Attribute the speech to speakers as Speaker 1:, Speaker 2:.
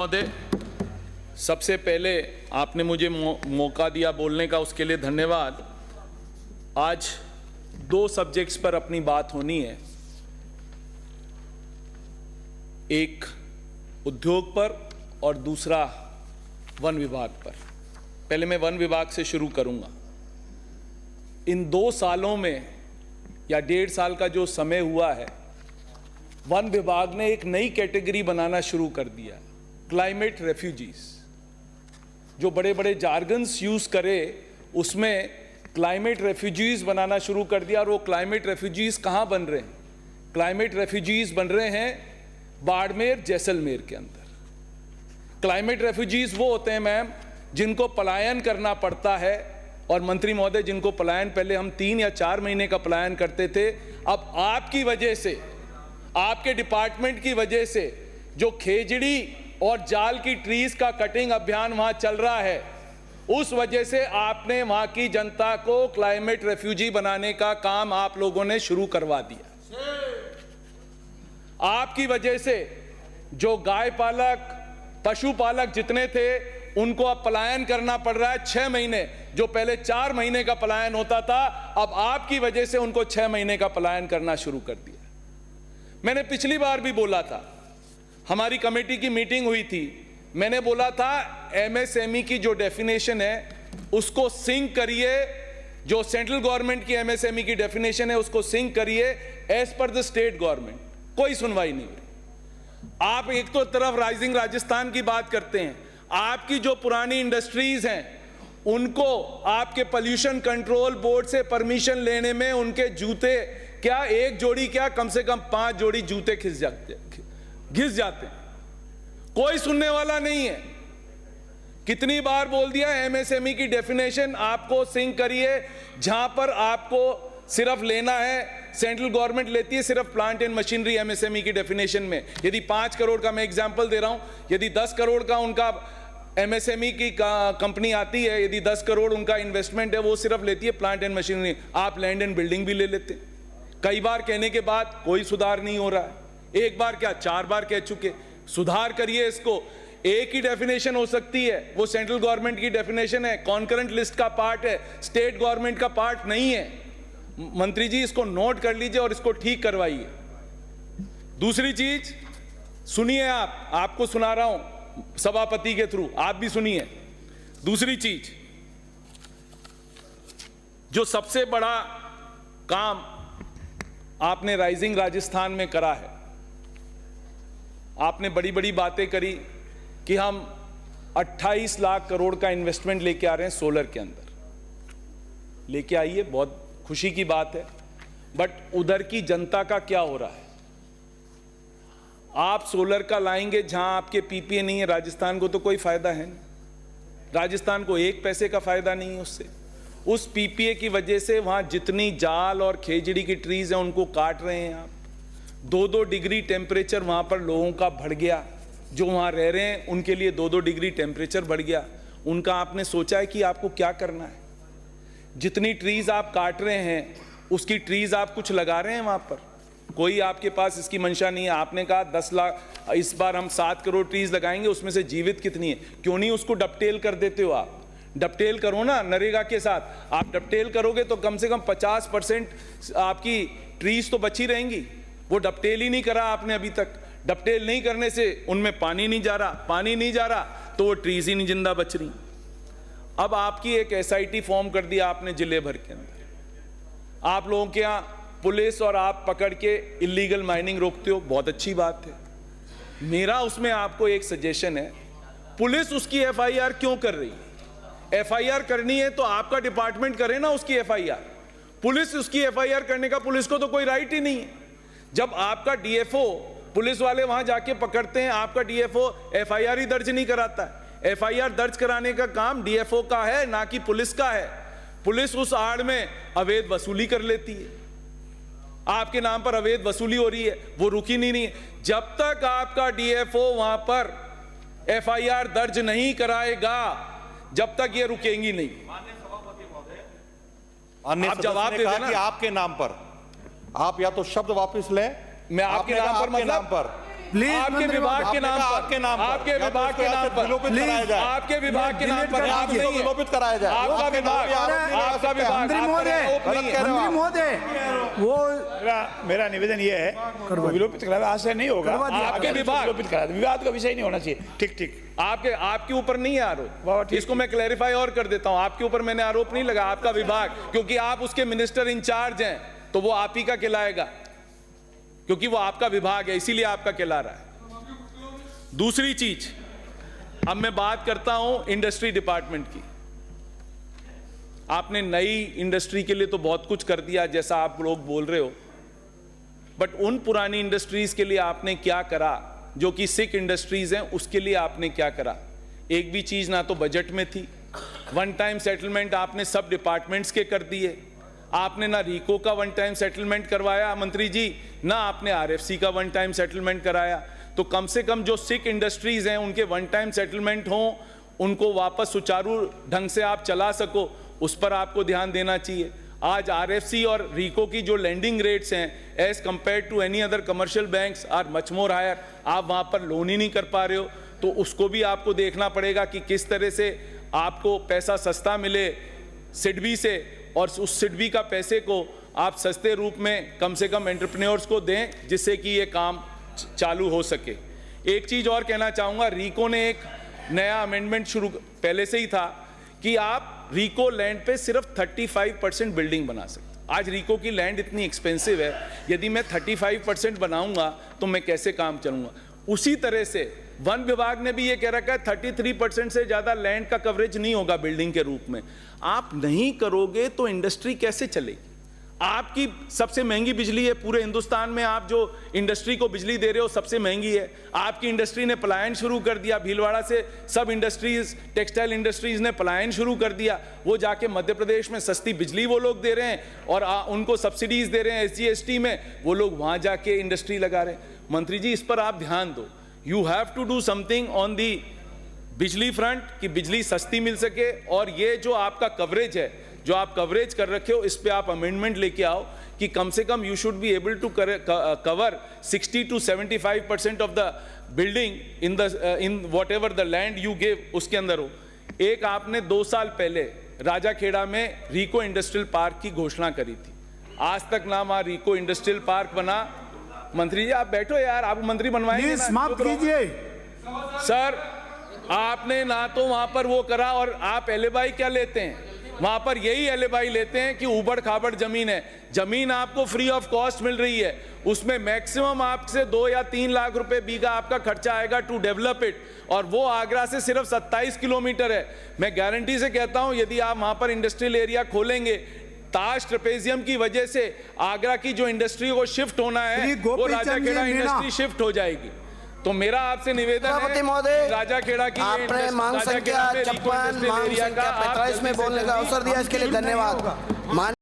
Speaker 1: महोदय, सबसे पहले आपने मुझे मौका दिया बोलने का, उसके लिए धन्यवाद। आज दो सब्जेक्ट्स पर अपनी बात होनी है, एक उद्योग पर और दूसरा वन विभाग पर। पहले मैं वन विभाग से शुरू करूंगा। इन 2 सालों में या 1.5 साल का जो समय हुआ है, वन विभाग ने एक नई कैटेगरी बनाना शुरू कर दिया, क्लाइमेट रेफ्यूजीज। जो बड़े बड़े जार्गन्स यूज करे उसमें क्लाइमेट रेफ्यूजीज बनाना शुरू कर दिया। और वो क्लाइमेट रेफ्यूजीज कहां बन रहे हैं? क्लाइमेट रेफ्यूजीज बन रहे हैं बाड़मेर, जैसलमेर के अंदर। क्लाइमेट रेफ्यूजीज वो होते हैं मैम जिनको पलायन करना पड़ता है। और मंत्री महोदय, जिनको पलायन पहले हम 3 या 4 महीने का पलायन करते थे, अब आपकी वजह से, आपके डिपार्टमेंट की वजह से जो खेजड़ी और जाल की ट्रीज का कटिंग अभियान वहां चल रहा है, उस वजह से आपने वहां की जनता को क्लाइमेट रेफ्यूजी बनाने का काम आप लोगों ने शुरू करवा दिया। आपकी वजह से जो गाय पालक, पशुपालक जितने थे, उनको अब पलायन करना पड़ रहा है 6 महीने। जो पहले 4 महीने का पलायन होता था, अब आपकी वजह से उनको 6 महीने का पलायन करना शुरू कर दिया। मैंने पिछली बार भी बोला था, हमारी कमेटी की मीटिंग हुई थी, मैंने बोला था एमएसएमई की जो डेफिनेशन है उसको सिंक करिए, जो सेंट्रल गवर्नमेंट की एमएसएमई की डेफिनेशन है उसको सिंक करिए as per the state government. कोई सुनवाई नहीं हुई। आप एक तो तरफ राइजिंग राजस्थान की बात करते हैं, आपकी जो पुरानी इंडस्ट्रीज हैं उनको आपके पोल्यूशन कंट्रोल बोर्ड से परमिशन लेने में उनके जूते, क्या एक जोड़ी, क्या कम से कम 5 जोड़ी जूते घिस जाते हैं। कोई सुनने वाला नहीं है। कितनी बार बोल दिया एमएसएमई की डेफिनेशन आपको सिंक करिए, जहां पर आपको सिर्फ लेना है, सेंट्रल गवर्नमेंट लेती है सिर्फ प्लांट एंड मशीनरी एमएसएमई की डेफिनेशन में। यदि 5 करोड़ का, मैं एग्जांपल दे रहा हूं, यदि 10 करोड़ का उनका एमएसएमई की कंपनी आती है, यदि 10 करोड़ उनका इन्वेस्टमेंट है, वो सिर्फ लेती है प्लांट एंड मशीनरी। आप लैंड एंड बिल्डिंग भी ले लेते। कई बार कहने के बाद कोई सुधार नहीं हो रहा है। एक बार क्या, 4 बार कह चुके। सुधार करिए इसको। एक ही डेफिनेशन हो सकती है, वो सेंट्रल गवर्नमेंट की डेफिनेशन है, कॉन्करेंट लिस्ट का पार्ट है, स्टेट गवर्नमेंट का पार्ट नहीं है। मंत्री जी, इसको नोट कर लीजिए और इसको ठीक करवाइए। दूसरी चीज सुनिए, आपको सुना रहा हूं सभापति के थ्रू, आप भी सुनिए। दूसरी चीज, जो सबसे बड़ा काम आपने राइजिंग राजस्थान में करा है, आपने बड़ी बड़ी बातें करी कि हम 28 लाख करोड़ का इन्वेस्टमेंट लेके आ रहे हैं सोलर के अंदर। लेके आइए, बहुत खुशी की बात है, बट उधर की जनता का क्या हो रहा है? आप सोलर का लाएंगे जहां आपके पीपीए नहीं है, राजस्थान को तो कोई फायदा है नहीं। राजस्थान को 1 पैसे का फायदा नहीं है उससे। उस पीपीए की वजह से वहां जितनी जाल और खेजड़ी की ट्रीज हैं उनको काट रहे हैं आप। 2-2 डिग्री टेम्परेचर वहां पर लोगों का बढ़ गया। जो वहां रह रहे हैं उनके लिए 2-2 डिग्री टेम्परेचर बढ़ गया। उनका आपने सोचा है कि आपको क्या करना है? जितनी ट्रीज आप काट रहे हैं उसकी ट्रीज आप कुछ लगा रहे हैं वहां पर? कोई आपके पास इसकी मंशा नहीं है। आपने कहा 10 लाख, इस बार हम 7 करोड़ ट्रीज लगाएंगे, उसमें से जीवित कितनी है? क्यों नहीं उसको डबटेल कर देते हो आप? डबटेल करो ना नरेगा के साथ। आप डबटेल करोगे तो कम से कम 50% आपकी ट्रीज तो बची रहेंगी। वो डबटेल ही नहीं करा आपने अभी तक। डबटेल नहीं करने से उनमें पानी नहीं जा रहा, पानी नहीं जा रहा तो वो ट्रीज ही नहीं जिंदा बच रही। अब आपकी एक एसआईटी फॉर्म कर दिया आपने जिले भर के अंदर। आप लोगों के यहाँ पुलिस और आप पकड़ के इलीगल माइनिंग रोकते हो, बहुत अच्छी बात है। मेरा उसमें आपको एक सजेशन है, पुलिस उसकी एफआईआर क्यों कर रही है? एफआईआर करनी है तो आपका डिपार्टमेंट करे ना उसकी एफआईआर। पुलिस उसकी एफआईआर करने का पुलिस को तो कोई राइट ही नहीं है। जब आपका डीएफओ, पुलिस वाले वहां जाके पकड़ते हैं, आपका डीएफओ एफआईआर ही दर्ज नहीं कराता है। एफआईआर दर्ज कराने का काम डीएफओ का है, ना कि पुलिस का है। पुलिस उस आड़ में अवैध वसूली कर लेती है। आपके नाम पर अवैध वसूली हो रही है, वो रुकी नहीं है। जब तक आपका डीएफओ वहां पर एफआईआर दर्ज नहीं कराएगा, जब तक ये रुकेंगी नहीं। आप जवाब दे देना।
Speaker 2: आपके नाम पर आप या तो शब्द वापस लें,
Speaker 1: मैं आपके नाम पर,
Speaker 2: नाम पर प्लीज
Speaker 1: आपके
Speaker 2: मंत्री
Speaker 1: विभाग
Speaker 2: महोदय,
Speaker 1: के नाम पर, आपके विभाग के नाम पर, आपके विभाग के नाम पर आप नहीं है,
Speaker 3: विलोपित कराया जाए।
Speaker 1: आपका विभाग, आपका विभाग,
Speaker 2: मंत्री महोदय, वो
Speaker 4: मेरा निवेदन ये है विलोपित करा आज से नहीं होगा।
Speaker 1: आपके विभाग
Speaker 4: विवाद का विषय नहीं होना चाहिए। ठीक ठीक,
Speaker 1: आपके ऊपर नहीं है आरोप, इसको मैं क्लैरिफाई और कर देता हूं। आपके ऊपर मैंने आरोप नहीं लगा, आपका विभाग, क्योंकि आप उसके मिनिस्टर इंचार्ज हैं तो वो आप ही का कहलाएगा, क्योंकि वो आपका विभाग है, इसीलिए आपका कहला रहा है। दूसरी चीज, अब मैं बात करता हूं इंडस्ट्री डिपार्टमेंट की। आपने नई इंडस्ट्री के लिए तो बहुत कुछ कर दिया जैसा आप लोग बोल रहे हो, बट उन पुरानी इंडस्ट्रीज के लिए आपने क्या करा? जो कि सिक इंडस्ट्रीज हैं उसके लिए आपने क्या करा? एक भी चीज ना तो बजट में थी। वन टाइम सेटलमेंट आपने सब डिपार्टमेंट्स के कर दिए। आपने ना रीको का वन टाइम सेटलमेंट करवाया मंत्री जी, ना आपने आरएफसी का वन टाइम सेटलमेंट कराया। तो कम से कम जो सिक इंडस्ट्रीज हैं उनके वन टाइम सेटलमेंट हों, उनको वापस सुचारू ढंग से आप चला सको, उस पर आपको ध्यान देना चाहिए। आज आरएफसी और रीको की जो लेंडिंग रेट्स हैं as compare to any other commercial banks are much more higher. आप वहां पर लोन ही नहीं कर पा रहे हो, तो उसको भी आपको देखना पड़ेगा कि किस तरह से आपको पैसा सस्ता मिले सिडबी से, और उस सिडबी का पैसे को आप सस्ते रूप में कम से कम एंटरप्रेन्योर्स को दें, जिससे कि ये काम चालू हो सके। एक चीज और कहना चाहूंगा, रीको ने एक नया अमेंडमेंट शुरू पहले से ही था कि आप रीको लैंड पे सिर्फ 35% बिल्डिंग बना सकते। आज रीको की लैंड इतनी एक्सपेंसिव है, यदि मैं 35% बनाऊंगा तो मैं कैसे काम चलूंगा? उसी तरह से वन विभाग ने भी ये कह रखा है 33% से ज्यादा लैंड का कवरेज नहीं होगा बिल्डिंग के रूप में। आप नहीं करोगे तो इंडस्ट्री कैसे चलेगी? आपकी सबसे महंगी बिजली है पूरे हिंदुस्तान में, आप जो इंडस्ट्री को बिजली दे रहे हो सबसे महंगी है। आपकी इंडस्ट्री ने पलायन शुरू कर दिया, भीलवाड़ा से सब इंडस्ट्रीज, टेक्सटाइल इंडस्ट्रीज ने पलायन शुरू कर दिया। वो जाके मध्य प्रदेश में सस्ती बिजली वो लोग दे रहे हैं और उनको सब्सिडीज दे रहे हैं SGST में, वो लोग वहां जाके इंडस्ट्री लगा रहे हैं। मंत्री जी, इस पर आप ध्यान दो। You have to do something on the bijli front कि बिजली सस्ती मिल सके, और ये जो आपका कवरेज है, जो आप कवरेज कर रखे हो, इस पे आप अमेंडमेंट लेके आओ कि कम से कम you should be able to cover 60 to 75% of the building in whatever the land you give, उसके अंदर हो। एक आपने 2 साल पहले राजाखेड़ा में रीको इंडस्ट्रियल पार्क की घोषणा करी थी, आज तक ना वहां रीको इंडस्ट्रियल पार्क बना। मंत्री जी आप बैठो यार, आप मंत्री बनवाएंगे ना?
Speaker 2: समाप्त कीजिए
Speaker 1: सर, आपने ना तो वहां पर वो करा, और आप एलिबाई क्या लेते हैं? वहां पर यही एलिबाई लेते हैं कि उबड़ खाबड़ जमीन है। जमीन आपको फ्री ऑफ कॉस्ट मिल रही है, उसमें मैक्सिमम आपसे 2 या 3 लाख रुपए बीघा आपका खर्चा आएगा टू डेवलप इट, और वो आगरा से सिर्फ 27 किलोमीटर है। मैं गारंटी से कहता हूं, यदि आप वहां पर इंडस्ट्रियल एरिया खोलेंगे, ताज ट्रेपेजियम की वजह से आगरा की जो इंडस्ट्री को शिफ्ट होना है वो राजाखेड़ा इंडस्ट्री शिफ्ट हो जाएगी। तो मेरा आपसे निवेदन है, राजाखेड़ा की
Speaker 3: आपने मांग संख्या 56, मांग संख्या 45 में बोलने का अवसर दिया, इसके लिए धन्यवाद।